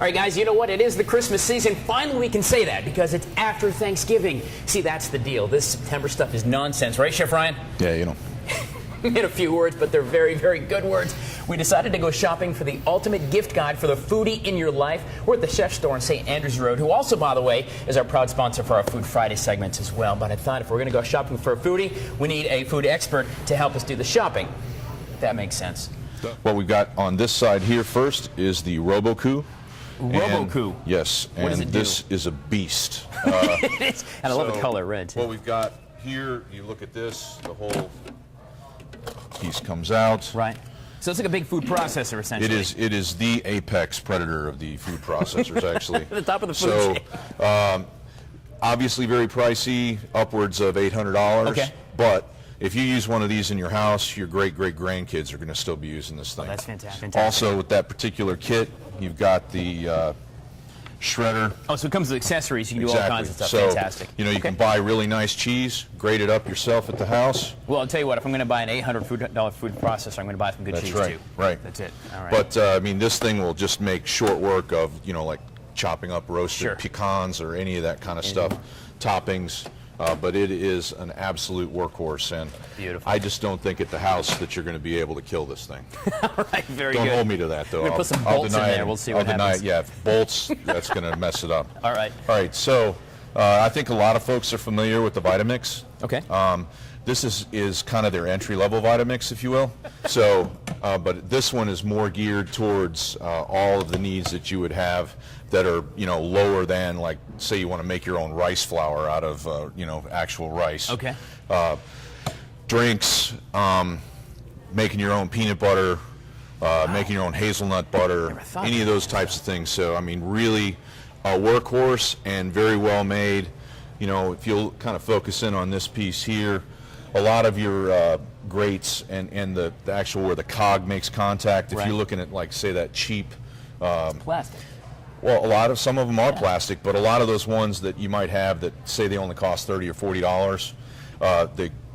right, guys, you know what? It is the Christmas season. Finally, we can say that because it's after Thanksgiving. See, that's the deal. This September stuff is nonsense, right, Chef Ryan? Yeah, you know. In a few words, but they're very, very good words. We decided to go shopping for the ultimate gift guide for the foodie in your life. We're at the Chef Store on St. Andrews Road, who also, by the way, is our proud sponsor for our Food Friday segments as well. But I thought if we're going to go shopping for a foodie, we need a food expert to help us do the shopping. That makes sense. What we've got on this side here first is the Robocoup. Robocoup? Yes, what does it do? This is a beast. It is, and I love the color red, too. What we've got here, you look at this, the whole piece comes out. Right. So it's like a big food processor, essentially. It is the apex predator of the food processors, actually. The top of the food chain. Obviously very pricey, upwards of $800. Okay. But if you use one of these in your house, your great-great-grandkids are going to still be using this thing. Oh, that's fantastic. Also, with that particular kit, you've got the shredder. Oh, so it comes with accessories. You can do all kinds of stuff. So, fantastic. you know, you can buy really nice cheese, grate it up yourself at the house. Well, I'll tell you what, if I'm going to buy an $800 food processor, I'm going to buy some good cheese, right, too. Right. That's it. All right. But, I mean, this thing will just make short work of, you know, like chopping up roasted pecans or any of that kind of stuff, toppings. But it is an absolute workhorse, and beautiful. I just don't think at the house that you're going to be able to kill this thing. All right, very don't good. Hold me to that, though. We're going to put some bolts in there. We'll see what happens. Yeah, bolts, that's going to mess it up. All right. All right, so I think a lot of folks are familiar with the Vitamix. Okay. This is kind of their entry-level Vitamix, if you will. So, but this one is more geared towards all of the needs that you would have that are, you know, lower than, like, say you want to make your own rice flour out of, you know, actual rice. Okay. Drinks, making your own peanut butter, making your own hazelnut butter, any of those types of things. So, I mean, really a workhorse and very well made. You know, if you'll kind of focus in on this piece here, a lot of your grates and the actual where the cog makes contact, if you're looking at, like, say, that cheap plastic. Well, some of them are plastic, but a lot of those ones that you might have that say they only cost $30 or $40,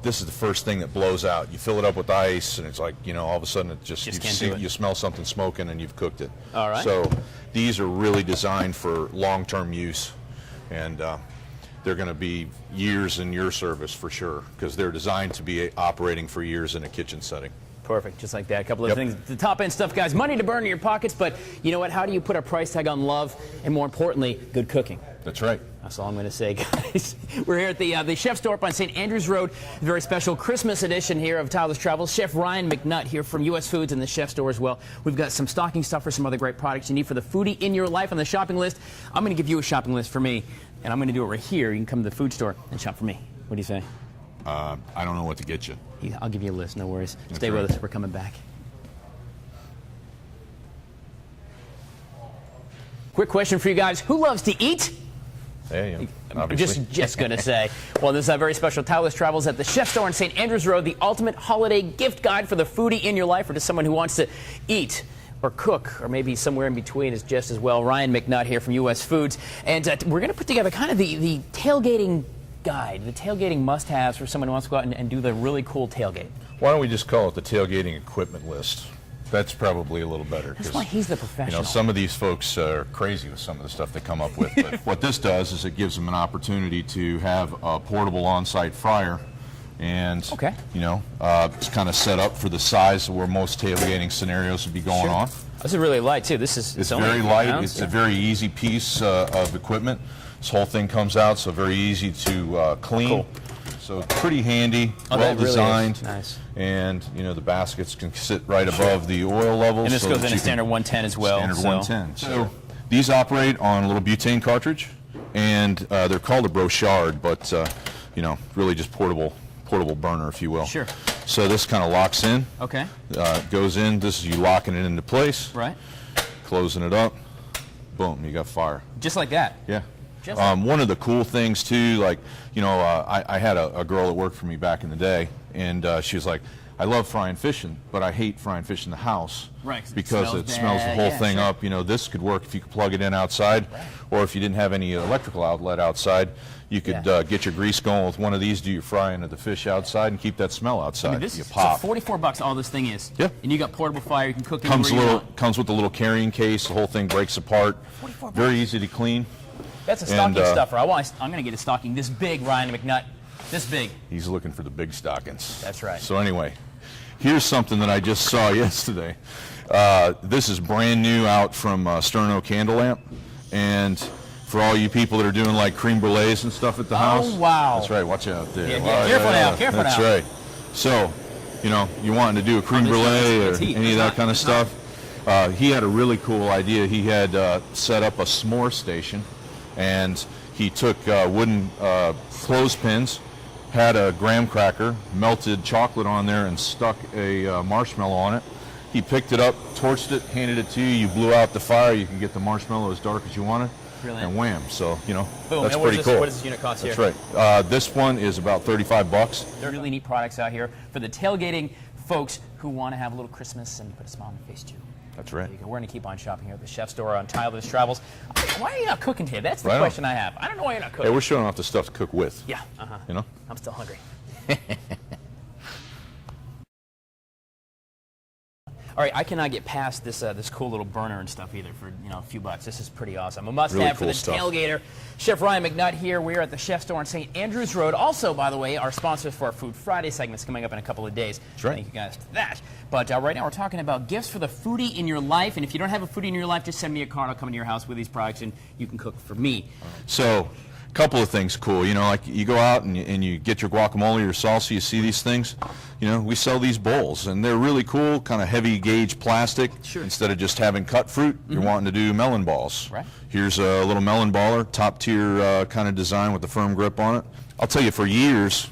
this is the first thing that blows out. You fill it up with ice, and it's like, you know, all of a sudden it just you smell something smoking, and you've cooked it. All right. So these are really designed for long-term use, and they're going to be years in your service for sure, because they're designed to be operating for years in a kitchen setting. Perfect, just like that. A couple of things. The top-end stuff, guys. Money to burn in your pockets, but you know what? How do you put a price tag on love, and more importantly, good cooking? That's right. That's all I'm going to say, guys. We're here at the Chef Store up on St. Andrews Road. A very special Christmas edition here of Tyler's Travels. Chef Ryan McNutt here from U.S. Foods and the Chef Store as well. We've got some stocking stuffers, some other great products you need for the foodie in your life on the shopping list. I'm going to give you a shopping list for me, and I'm going to do it right here. You can come to the food store and shop for me. What do you say? I don't know what to get you. Yeah, I'll give you a list, no worries. That's Stay with us. We're coming back. Quick question for you guys. Who loves to eat? Hey, I'm just going to say. Well, this is a very special Tyler's Travels at the Chef Store on St. Andrews Road, the ultimate holiday gift guide for the foodie in your life, or to someone who wants to eat or cook, or maybe somewhere in between is just as well. Ryan McNutt here from U.S. Foods. And we're going to put together kind of the tailgating guide, the tailgating must-haves for someone who wants to go out and do the really cool tailgate. Why don't we just call it the tailgating equipment list? That's probably a little better. That's why he's the professional. You know, some of these folks are crazy with some of the stuff they come up with. But what this does is it gives them an opportunity to have a portable on-site fryer. And, you know, it's kind of set up for the size of where most tailgating scenarios would be going on. This is really light, too. It's very light. It's a very easy piece of equipment. This whole thing comes out, so very easy to clean. Cool. So pretty handy, well designed. Really nice. And, you know, the baskets can sit right above the oil levels. And this goes in a standard 110 as well. Standard 110. So these operate on a little butane cartridge, and they're called a brochard, but, you know, really just portable burner, if you will. Sure. So this kind of locks in. Okay. Goes in. This is you locking it into place. Right. Closing it up. Boom, you got fire. Just like that. Yeah. One of the cool things too, like, you know, I had a girl that worked for me back in the day, and she was like, I love frying fish, but I hate frying fish in the house, right? Because it smells the whole thing up. You know, this could work if you could plug it in outside, or if you didn't have any electrical outlet outside, you could get your grease going with one of these, do your frying of the fish outside, and keep that smell outside. I mean, this you is pop. so $44 all this thing is. Yeah. And you got portable fire, you can cook Comes with a little carrying case. The whole thing breaks apart. $44. Very easy to clean. That's a stocking stuffer. I'm going to get a stocking this big, Ryan McNutt. This big. He's looking for the big stockings. That's right. So anyway, here's something that I just saw yesterday. This is brand new out from Sterno Candle Lamp, and for all you people that are doing like creme brulees and stuff at the house. Oh, wow. That's right. Watch out there. Yeah, careful now. Careful That's now. right. So, you know, you wanting to do a creme brulee or any of that kind of stuff. He had a really cool idea. He had set up a s'more station, and he took wooden clothespins, had a graham cracker, melted chocolate on there, and stuck a marshmallow on it. He picked it up, torched it, handed it to you. You blew out the fire. You can get the marshmallow as dark as you want it. Brilliant. And wham. So, you know, boom. that's and pretty cool. What does this unit cost here? That's right. This one is about $35. There are really neat products out here for the tailgating folks who want to have a little Christmas and put a smile on their face too. That's right. We're going to keep on shopping here at the Chef Store on Tyler's Travels. Why are you not cooking today? That's the Right question I have. I don't know why you're not cooking. Hey, we're showing off the stuff to cook with. Yeah. You know? I'm still hungry. All right, I cannot get past this this cool little burner and stuff either for a few bucks. This is pretty awesome. A must-have Really for cool the stuff. tailgater. Chef Ryan McNutt here. We're at the Chef Store on St. Andrews Road. Also, by the way, our sponsors for our Food Friday segment's coming up in a couple of days. That's right. Thank you guys for that. But right now we're talking about gifts for the foodie in your life. And if you don't have a foodie in your life, just send me a card. I'll come into your house with these products and you can cook for me. So, a couple of things cool. You know, like you go out and you get your guacamole or salsa, you see these things. You know, we sell these bowls, and they're really cool, kind of heavy gauge plastic. Sure. Instead of just having cut fruit, you're wanting to do melon balls. Right. Here's a little melon baller, top tier kind of design with the firm grip on it. I'll tell you, for years,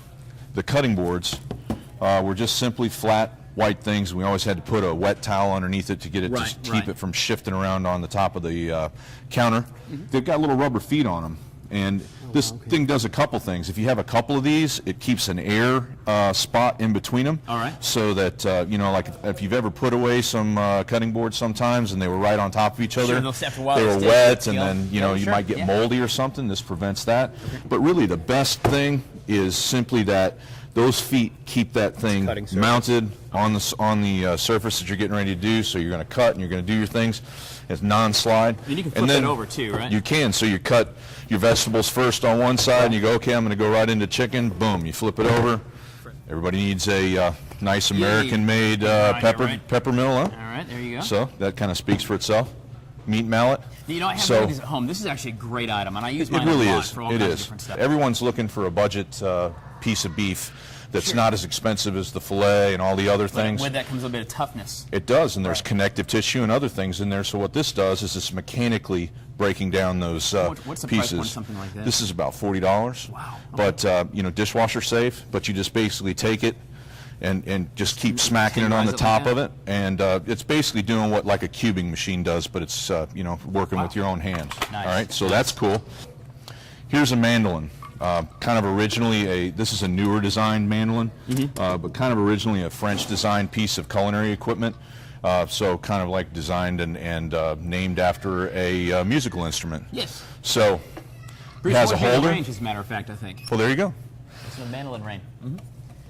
the cutting boards were just simply flat white things. We always had to put a wet towel underneath it to get it to keep it from shifting around on the top of the counter. They've got little rubber feet on them. And this thing does a couple things. If you have a couple of these, it keeps an air spot in between them. All right. So that, you know, like if you've ever put away some cutting boards sometimes and they were right on top of each other, Sure, after a while they were stay wet, with and then, you know, you might get moldy or something. This prevents that. But really the best thing is simply that those feet keep that thing mounted on the surface that you're getting ready to do. So you're going to cut and you're going to do your things. It's non-slide. And you can flip it over too, right? You can. So you cut your vegetables first on one side, and you go, okay, I'm going to go right into chicken. Boom, you flip it over. Everybody needs a nice American-made pepper mill, huh? All right, there you go. So that kind of speaks for itself. Meat mallet. You know, I have one of these at home. This is actually a great item, and I use mine it really a lot is. for all It kinds of is. different stuff. Everyone's looking for a budget piece of beef that's not as expensive as the filet and all the other things. With that comes a bit of toughness. It does, and there's connective tissue and other things in there. So what this does is it's mechanically breaking down those What's the pieces. price point, something like this? This is about $40. Wow. But you know, dishwasher safe. But you just basically take it and just keep smacking it on the top of it, and it's basically doing what like a cubing machine does, but it's you know, working with your own hands. Nice. All right, so that's cool. Here's a mandolin. Kind of originally this is a newer designed mandolin, but kind of originally a French designed piece of culinary equipment. So kind of like designed and named after a musical instrument. Yes. So it has a holder. Range, as a matter of fact, I think. Well, there you go. It's a mandolin range.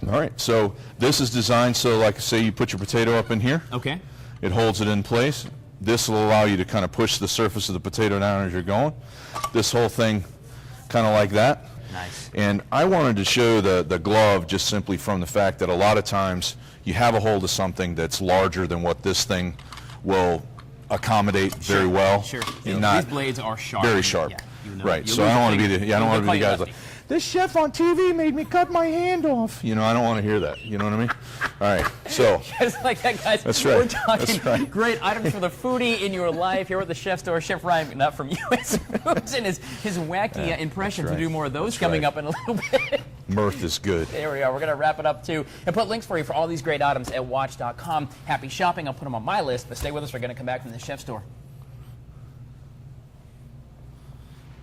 All right. So this is designed so, like, say you put your potato up in here. Okay. It holds it in place. This will allow you to kind of push the surface of the potato down as you're going. This whole thing, kind of like that. Nice. And I wanted to show the glove just simply from the fact that a lot of times you have a hold of something that's larger than what this thing will accommodate very well. Sure. And These blades are sharp. very sharp. Yeah, right. So I don't want to be the I don't want to be the guy who's like, this chef on TV made me cut my hand off. You know, I don't want to hear that. You know what I mean? All right. So just like that, guys. That's right. We're talking That's right. great items for the foodie in your life here at the Chef Store. Chef Ryan McNutt from U.S. Foods and his wacky impressions. right. We'll do more of those That's coming right. up in a little bit. Mirth is good. There we are. We're going to wrap it up, too, and put links for you for all these great items at WACH.com. Happy shopping. I'll put them on my list, but stay with us. We're going to come back from the Chef Store.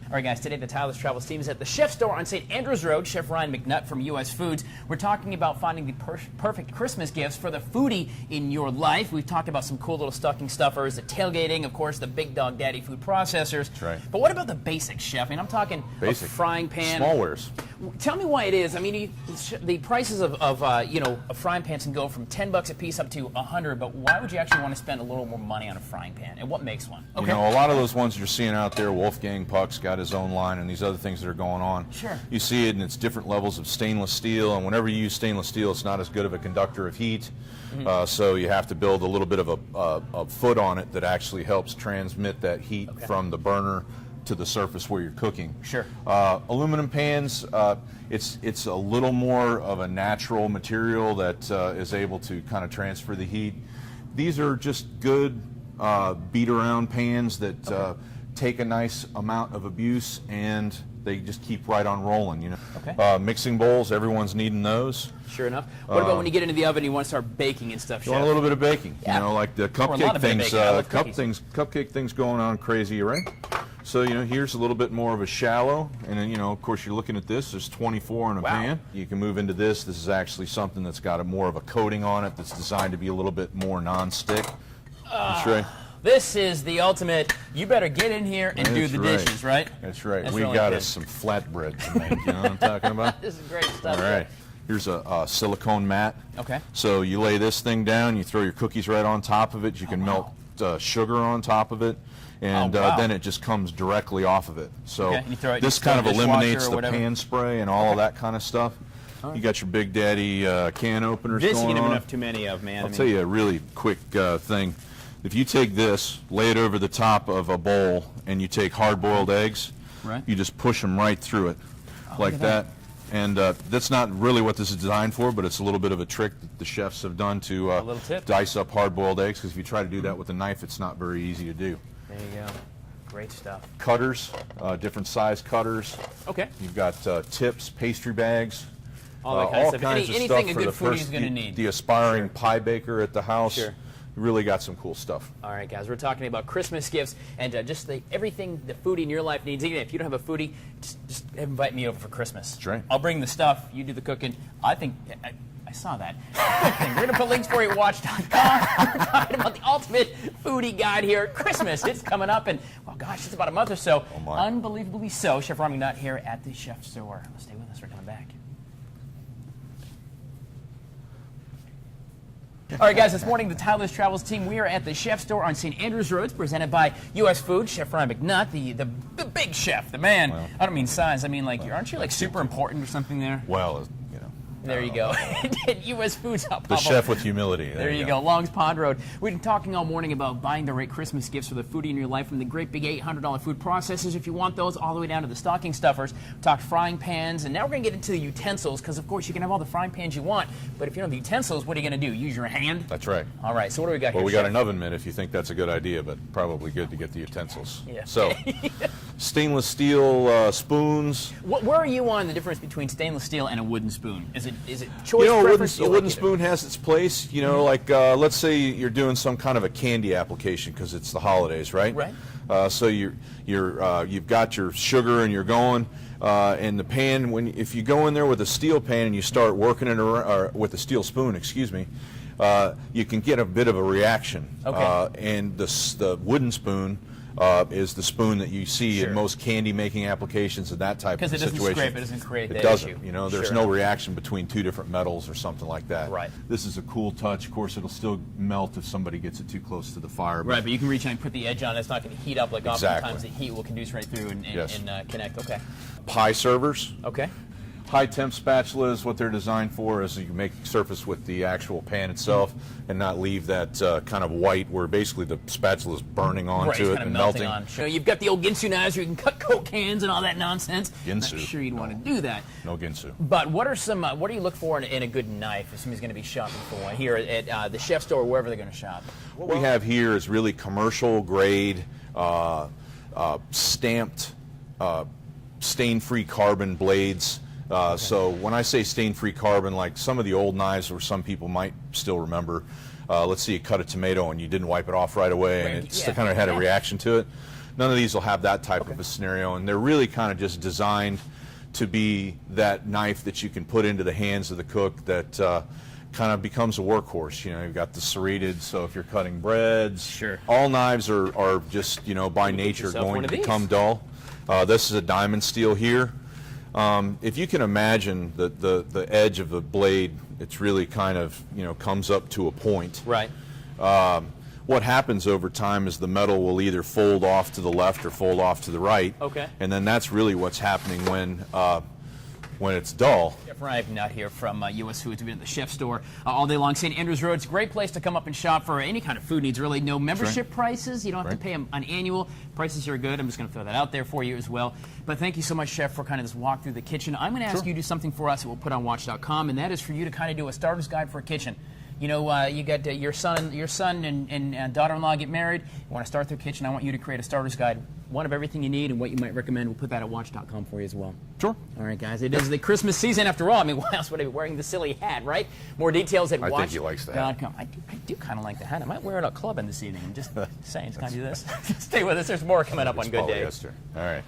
All right, guys, today the Tyler's Travels team is at the Chef Store on St. Andrews Road. Chef Ryan McNutt from US Foods. We're talking about finding the perfect Christmas gifts for the foodie in your life. We've talked about some cool little stocking stuffers, the tailgating, of course, the Big Dog Daddy food processors. That's right. But what about the basics, Chef? I mean, I'm talking basic a frying pan. Smallwares. Tell me why it is. I mean, the prices of frying pans can go from $10 a piece up to $100, but why would you actually want to spend a little more money on a frying pan? And what makes one? Okay. You know, a lot of those ones you're seeing out there, Wolfgang Puck's got his own line, and these other things that are going on. Sure. You see it, and it's different levels of stainless steel, and whenever you use stainless steel, it's not as good of a conductor of heat. So you have to build a little bit of a foot on it that actually helps transmit that heat from the burner to the surface where you're cooking. Sure. Aluminum pans, it's a little more of a natural material that is able to kind of transfer the heat. These are just good beat around pans that take a nice amount of abuse and they just keep right on rolling, you know. Okay. Mixing bowls, everyone's needing those. Sure enough. What about when you get into the oven and you want to start baking and stuff, You want a little bit of baking, you know, like the cupcake things, cupcake things going on crazy, right? So, you know, here's a little bit more of a shallow, and then, you know, of course, you're looking at this. There's 24 in a pan. You can move into this. This is actually something that's got more of a coating on it that's designed to be a little bit more non-stick. That's right. This is the ultimate, you better get in here and do the dishes, right? That's right. That's We really got good. us some flatbread to make, you know what I'm talking about? This is great stuff. All right. Here's a silicone mat. Okay. So you lay this thing down, you throw your cookies right on top of it. You can melt sugar on top of it, and then it just comes directly off of it. So this kind of eliminates the pan spray and all of that kind of stuff. You got your Big Daddy can openers going on. This you can have enough too many of, man. I'll tell you a really quick thing. If you take this, lay it over the top of a bowl, and you take hard-boiled eggs, you just push them right through it like that. And that's not really what this is designed for, but it's a little bit of a trick that the chefs have done to dice up hard-boiled eggs, because if you try to do that with a knife, it's not very easy to do. There you go. Great stuff. Cutters, different size cutters. Okay. You've got tips, pastry bags, all that kind of stuff. kinds of Anything stuff a good for foodie is going to need. the aspiring pie baker at the house. Sure. Really got some cool stuff. All right, guys, we're talking about Christmas gifts and just everything the foodie in your life needs. Even if you don't have a foodie, just invite me over for Christmas. That's right. I'll bring the stuff. You do the cooking. I think I saw that. We're going to put links for you at WACH.com. We're talking about the ultimate foodie guide here at Christmas. It's coming up, and well, gosh, it's about a month or so. Oh my. Unbelievably so. Chef Ryan McNutt here at the Chef Store. Stay with us. We're coming back. All right, guys, this morning, the Tyler's Travels team, we are at the Chef Store on St. Andrews Road, presented by US Foods. Chef Ryan McNutt, the big chef, the man. Well, I don't mean size. I mean, like, aren't you, like, super important or something there? Well, you know. There you go. US Foods. The chef with humility. There you go. Longs Pond Road. We've been talking all morning about buying the right Christmas gifts for the foodie in your life, from the great big $800 food processors, if you want those, all the way down to the stocking stuffers. We talked frying pans, and now we're going to get into the utensils, because, of course, you can have all the frying pans you want, but if you don't have the utensils, what are you going to do? Use your hand? That's right. All right, so what do we got here, Well, we Chef? got an oven mitt if you think that's a good idea, but probably good to get the utensils. Yeah. So, stainless steel spoons. Where are you on the difference between stainless steel and a wooden spoon? Is it choice? You know, preference? a wooden spoon has its place. You know, like let's say you're doing some kind of a candy application because it's the holidays, right? Right. So you've got your sugar and you're going, and the pan. If you go in there with a steel pan and you start working it around, or with a steel spoon, excuse me, you can get a bit of a reaction. Okay. And the wooden spoon is the spoon that you see in most candy-making applications and that type of situation. Because it doesn't scrape, it doesn't create that issue. It doesn't. issue. You know, there's no reaction between two different metals or something like that. Right. This is a cool touch. Of course, it'll still melt if somebody gets it too close to the fire. Right, but you can reach in and put the edge on. It's not going to heat up like oftentimes the heat will conduce right through and connect. Okay. Pie servers. Okay. High temp spatulas, what they're designed for is you can make surface with the actual pan itself and not leave that kind of white where basically the spatula is burning onto it and melting. On. You know, you've got the old Ginsu knives where you can cut Coke cans and all that nonsense. Ginsu. I'm sure you'd want to do that. No Ginsu. But what are some? What do you look for in a good knife if somebody's going to be shopping for one here at the Chef Store or wherever they're going to shop? What we have here is really commercial grade, stamped, stain-free carbon blades. So when I say stain-free carbon, like some of the old knives where some people might still remember, let's say you cut a tomato and you didn't wipe it off right away and it still kind of had a reaction to it. none of these will have that type of a scenario, and they're really kind of just designed to be that knife that you can put into the hands of the cook that kind of becomes a workhorse. You know, you've got the serrated, so if you're cutting breads, sure. all knives are just, you know, by nature going to become dull. This is a diamond steel here. If you can imagine the edge of the blade, it's really kind of, you know, comes up to a point. Right. What happens over time is the metal will either fold off to the left or fold off to the right. Okay. And then that's really what's happening when it's dull. Chef Ryan out here from U.S. Foods. We've been at the Chef Store all day long, St. Andrews Road. It's a great place to come up and shop for any kind of food needs, really. No membership prices. You don't have to pay an annual. Prices are good. I'm just going to throw that out there for you as well. But thank you so much, Chef, for kind of this walk through the kitchen. I'm going to ask you to do something for us that we'll put on WACH.com, and that is for you to kind of do a starter's guide for a kitchen. You know, you got your son and daughter-in-law get married. You want to start their kitchen. I want you to create a starter's guide, one of everything you need and what you might recommend. We'll put that at WACH.com for you as well. Sure. All right, guys. It is the Christmas season after all. I mean, why else would I be wearing the silly hat, right? More details at WACH.com. I think he likes the hat. I do kind of like the hat. I might wear it at a clubbing this evening. I'm just saying. Can I do this? Stay with us. There's more coming up on Good Day. All right.